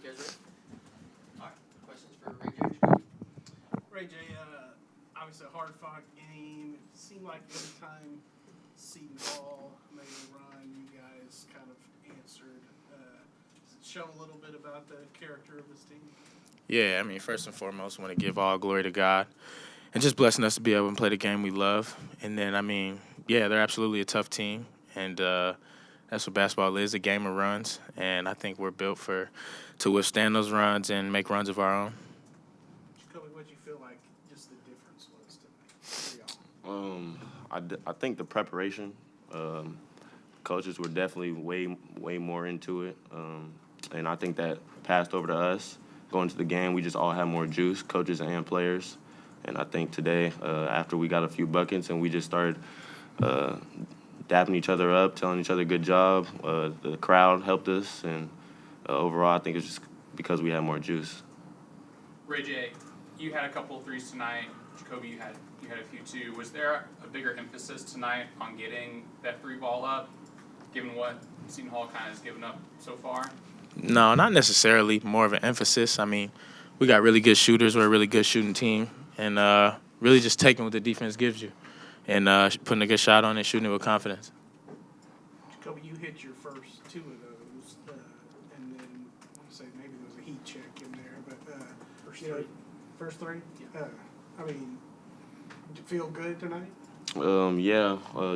You guys ready? All right. Questions for RayJ? RayJ, obviously a hard-fought game. It seemed like every time Seton Hall made a run, you guys kind of answered. Does it show a little bit about the character of this team? Yeah, I mean, first and foremost, I want to give all glory to God and just blessing us to be able to play the game we love. And then, I mean, yeah, they're absolutely a tough team, and that's what basketball is, a game of runs. And I think we're built to withstand those runs and make runs of our own. Jacoby, what did you feel like just the difference was tonight? I think the preparation, coaches were definitely way more into it, and I think that passed over to us. Going to the game, we just all had more juice, coaches and players. And I think today, after we got a few buckets and we just started dapping each other up, telling each other good job, the crowd helped us, and overall I think it's just because we had more juice. RayJ, you had a couple of threes tonight. Jacoby, you had a few too. Was there a bigger emphasis tonight on getting that three ball up, given what Seton Hall kind of has given up so far? No, not necessarily. More of an emphasis. I mean, we got really good shooters. We're a really good shooting team. And really just taking what the defense gives you and putting a good shot on it, shooting it with confidence. Jacoby, you hit your first two of those, and then I want to say maybe there was a heat check in there. But first three? Yeah. I mean, did you feel good tonight?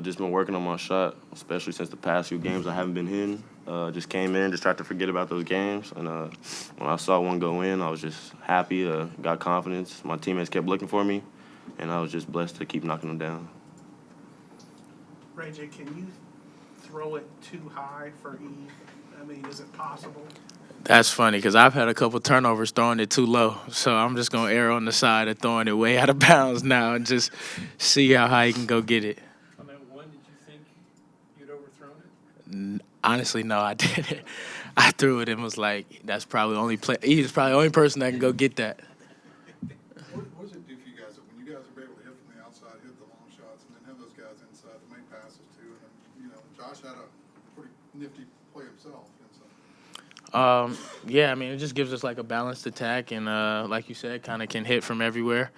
Just been working on my shot, especially since the past few games I haven't been hitting. Just came in, just tried to forget about those games. And when I saw one go in, I was just happy, got confidence. My teammates kept looking for me, and I was just blessed to keep knocking them down. RayJ, can you throw it too high for Eve? I mean, is it possible? That's funny because I've had a couple turnovers throwing it too low. So I'm just going to err on the side of throwing it way out of bounds now and just see how high he can go get it. On that one, did you think you'd overthrown it? Honestly, no, I didn't. I threw it and was like, that's probably the only he's probably the only person that can go get that. What does it do for you guys when you guys are able to hit from the outside, hit the long shots, and then have those guys inside to make passes too? And then, Josh had a pretty nifty play himself. Yeah, I mean, it just gives us like a balanced attack and, like you said, kind of can hit from everywhere.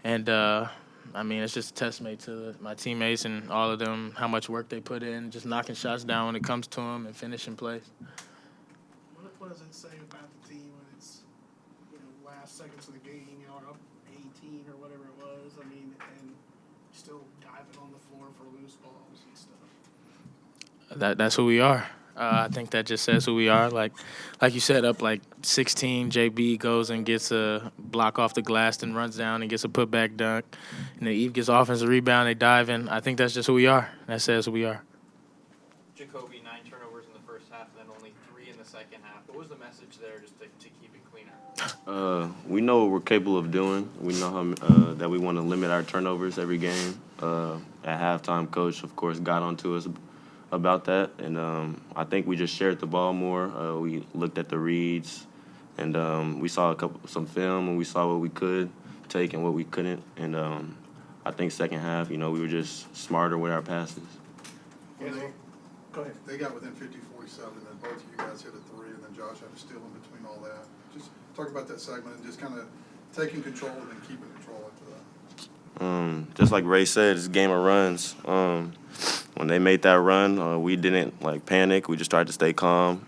And, I mean, it's just a testament to my teammates and all of them, how much work they put in, just knocking shots down when it comes to them and finishing plays. What does it say about the team when it's, last seconds of the game, up 18 or whatever it was? I mean, and still diving on the floor for loose balls and stuff. That's who we are. I think that just says who we are. Like you said, up like 16, JB goes and gets a block off the glass and runs down and gets a putback dunk. And then Eve gets offensive rebound, they dive in. I think that's just who we are. That says who we are. Jacoby, 9 turnovers in the first half, and then only 3 in the second half. What was the message there just to keep it cleaner? We know what we're capable of doing. We know how that we want to limit our turnovers every game. At halftime, coach, of course, got onto us about that, and I think we just shared the ball more. We looked at the reads, and we saw some film, and we saw what we could take and what we couldn't. And I think second half, we were just smarter with our passes. Go ahead. They got within 50-47, and both of you guys hit a three, and then Josh had a steal in between all that. Just talk about that segment and just kind of taking control and then keeping control after that. Just like Ray said, it's a game of runs. When they made that run, we didn't panic. We just tried to stay calm.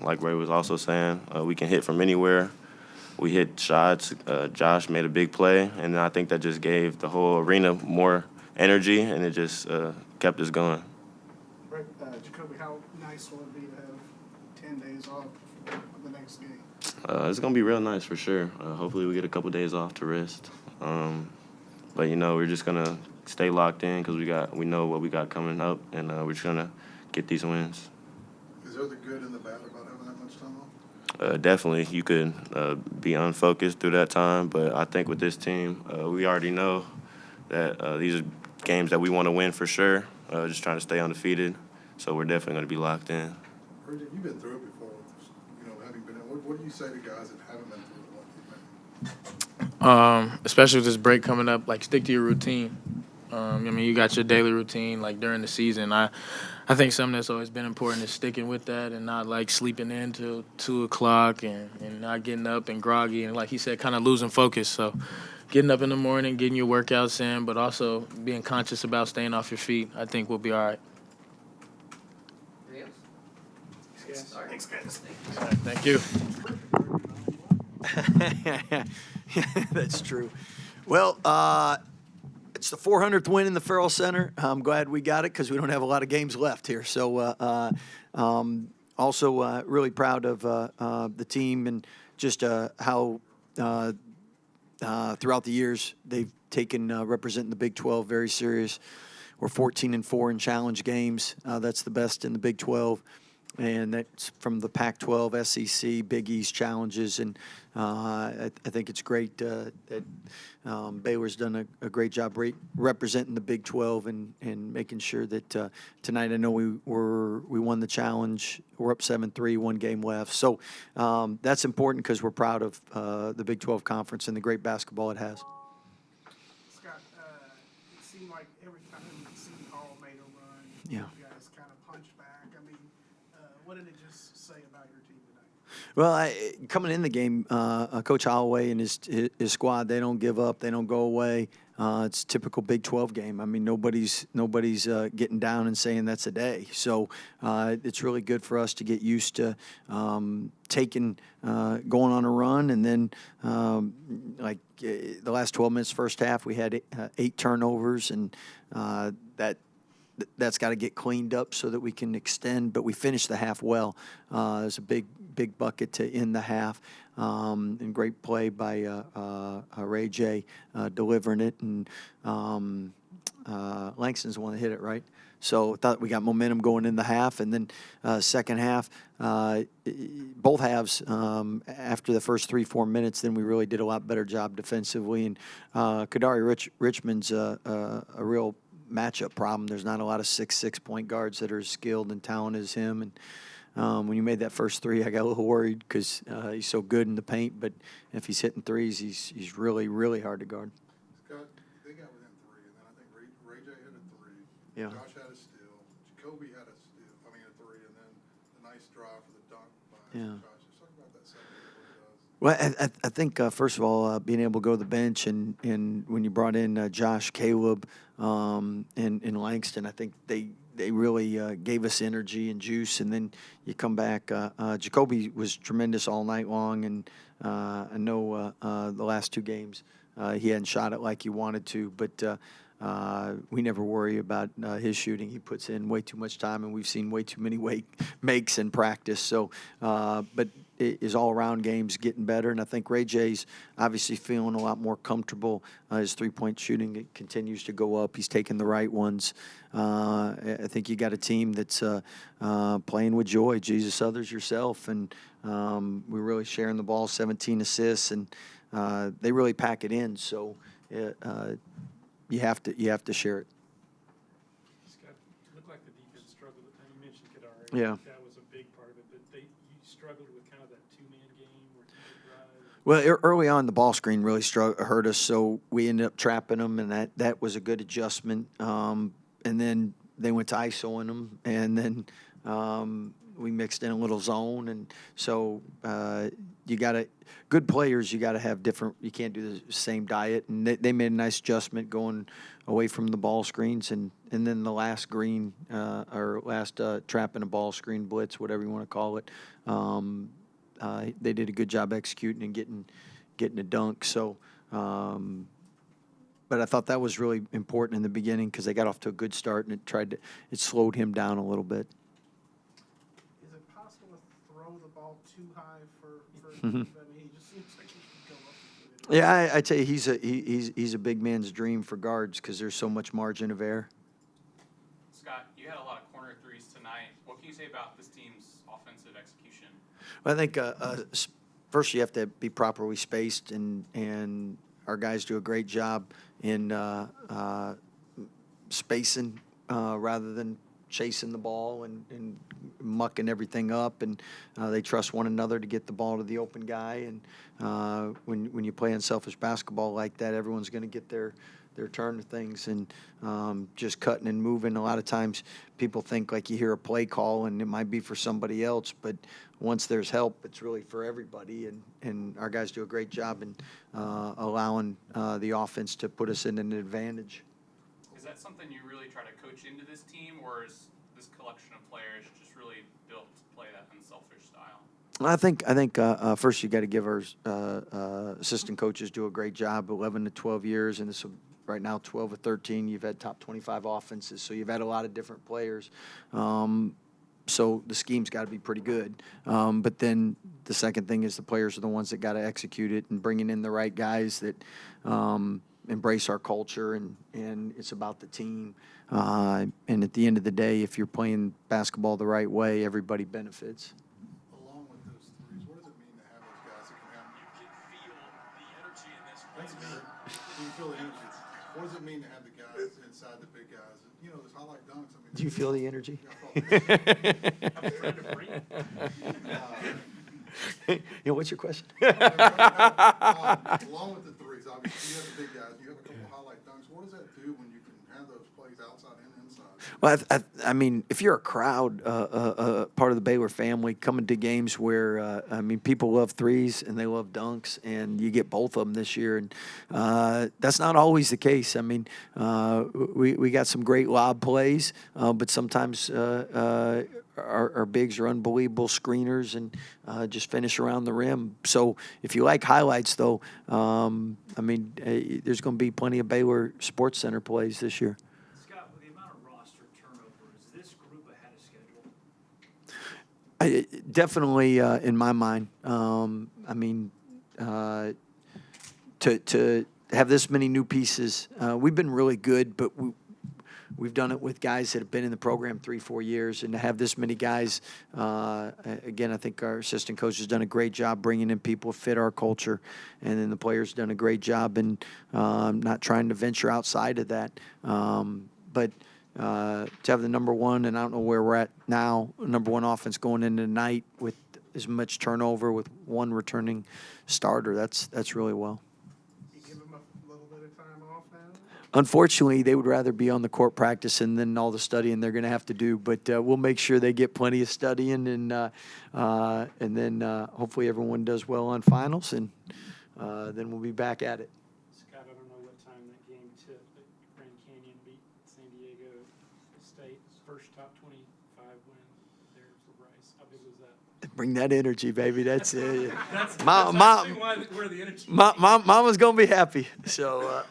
Like Ray was also saying, we can hit from anywhere. We hit shots. Josh made a big play, and I think that just gave the whole arena more energy, and it just kept us going. Right, Jacoby, how nice will it be to have 10 days off for the next game? It's gonna be real nice for sure. Hopefully, we get a couple days off to rest. But we're just gonna stay locked in because we know what we got coming up, and we're just gonna get these wins. Is there the good and the bad about having that much time off? Definitely, you could be unfocused through that time, but I think with this team, we already know that these are games that we want to win for sure. Just trying to stay undefeated, so we're definitely going to be locked in. You've been through it before, having been in. What do you say to guys that haven't been through it? What do you think? Especially with this break coming up, stick to your routine. I mean, you got your daily routine like during the season. I think something that's always been important is sticking with that and not like sleeping in till 2 o'clock and not getting up and groggy and like he said, kind of losing focus. So getting up in the morning, getting your workouts in, but also being conscious about staying off your feet, I think we'll be all right. Anything else? Thanks, guys. All right, thank you. That's true. Well, it's the 400th win in the Farrell Center. I'm glad we got it because we don't have a lot of games left here. So also really proud of the team and just how throughout the years they've taken representing the Big 12 very serious. We're 14-4 in challenge games. That's the best in the Big 12. And that's from the Pac-12, SEC, Big East challenges, and I think it's great that Baylor's done a great job representing the Big 12 and making sure that tonight I know we won the challenge. We're up 7-3, 1 game left, so that's important because we're proud of the Big 12 conference and the great basketball it has. Scott, it seemed like every time Seton Hall made a run, Yeah. you guys kind of punched back. I mean, what did it just say about your team tonight? Well, coming in the game, Coach Holloway and his squad, they don't give up, they don't go away. It's a typical Big 12 game. I mean, nobody's getting down and saying that's a day. So it's really good for us to get used to going on a run, and then the last 12 minutes, first half, we had 8 turnovers, and that's got to get cleaned up so that we can extend. But we finished the half well. It was a big bucket to end the half, and great play by RayJ delivering it. And Langston's the one that hit it, right? So I thought we got momentum going in the half. And then second half, both halves, after the first 3-4 minutes, then we really did a lot better job defensively. And Kadari Richmond's a real matchup problem. There's not a lot of 6'6" point guards that are as skilled and talented as him. And when you made that first three, I got a little worried because he's so good in the paint. But if he's hitting threes, he's really, really hard to guard. Scott, they got within 3, and then I think RayJ hit a 3. Yeah. Josh had a steal. Jacoby had a 3, and then the nice drive for the dunk by Yeah. Josh. Just talk about that second what it does. Well, I think, first of all, being able to go to the bench and when you brought in Josh, Caleb, and Langston, I think they really gave us energy and juice. And then you come back. Jacoby was tremendous all night long, and I know the last 2 games he hadn't shot it like he wanted to, but we never worry about his shooting. He puts in way too much time, and we've seen way too many makes in practice. So, but his all-around game's getting better, and I think RayJ's obviously feeling a lot more comfortable. His three-point shooting continues to go up. He's taking the right ones. I think you got a team that's playing with joy. Jesus, others, yourself, and we're really sharing the ball. 17 assists, and they really pack it in. So you have to share it. Scott, it looked like the defense struggled. You mentioned Kadari. Yeah. That was a big part of it, but you struggled with kind of that 2-man game where you could drive. Well, early on, the ball screen really hurt us, so we ended up trapping them, and that was a good adjustment. And then they went to ISO in them, and then we mixed in a little zone, and so you got to good players. You got to have different. You can't do the same diet, and they made a nice adjustment going away from the ball screens, and then the last green or last trap in a ball screen blitz, whatever you want to call it. They did a good job executing and getting a dunk. So. But I thought that was really important in the beginning because they got off to a good start, and it slowed him down a little bit. Is it possible to throw the ball too high for Mhm. I mean, he just seems like he can go up with it. Yeah, I tell you, he's a big man's dream for guards because there's so much margin of error. Scott, you had a lot of corner threes tonight. What can you say about this team's offensive execution? Well, I think first you have to be properly spaced, and our guys do a great job in spacing rather than chasing the ball and mucking everything up, and they trust one another to get the ball to the open guy. And when you play unselfish basketball like that, everyone's going to get their turn of things and just cutting and moving. A lot of times people think like you hear a play call and it might be for somebody else, but once there's help, it's really for everybody. And our guys do a great job in allowing the offense to put us in an advantage. Is that something you really try to coach into this team, or is this collection of players just really built to play that unselfish style? I think first you got to give our assistant coaches do a great job. 11 to 12 years, and this right now 12 or 13. You've had top 25 offenses, so you've had a lot of different players. So the scheme's got to be pretty good. But then the second thing is the players are the ones that got to execute it, and bringing in the right guys that embrace our culture, and it's about the team. And at the end of the day, if you're playing basketball the right way, everybody benefits. Along with those threes, what does it mean to have those guys that can have? You can feel the energy in this That's place. me. Do you feel the energy? What does it mean to have the guys inside the big guys? You know, those highlight dunks. I mean, Do you feel the energy? I'm trying to bring it. What's your question? Along with the threes, obviously, you have the big guys, you have a couple highlight dunks. What does that do when you can have those plays outside and inside? Well, I mean, if you're a crowd, part of the Baylor family, coming to games where, people love threes and they love dunks, and you get both of them this year. And that's not always the case. I mean, we got some great lob plays, but sometimes our bigs are unbelievable screeners and just finish around the rim. So if you like highlights, though, there's going to be plenty of Baylor Sports Center plays this year. Scott, with the amount of roster turnover, is this group ahead of schedule? Definitely, in my mind. To have this many new pieces, we've been really good, but we've done it with guys that have been in the program 3-4 years, and to have this many guys, again, I think our assistant coach has done a great job bringing in people who fit our culture, and then the players done a great job in not trying to venture outside of that. But to have the number one, and I don't know where we're at now, number one offense going into tonight with as much turnover with one returning starter, that's really well. You give them a little bit of time off now? Unfortunately, they would rather be on the court practicing than all the studying they're going to have to do. But we'll make sure they get plenty of studying, and then hopefully everyone does well on finals, and then we'll be back at it. Scott, I don't know what time that game tipped, but Grand Canyon beat San Diego State. First top 25 win there for Bryce. How big was that? Bring that energy, baby. That's it. That's Mom, where the energy. Mama's gonna be happy. So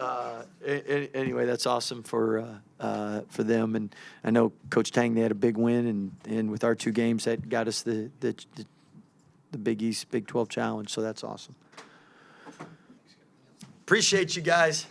anyway, that's awesome for them, and I know Coach Tang, they had a big win, and with our 2 games that got us the Big East Big 12 Challenge. So that's awesome. Appreciate you guys.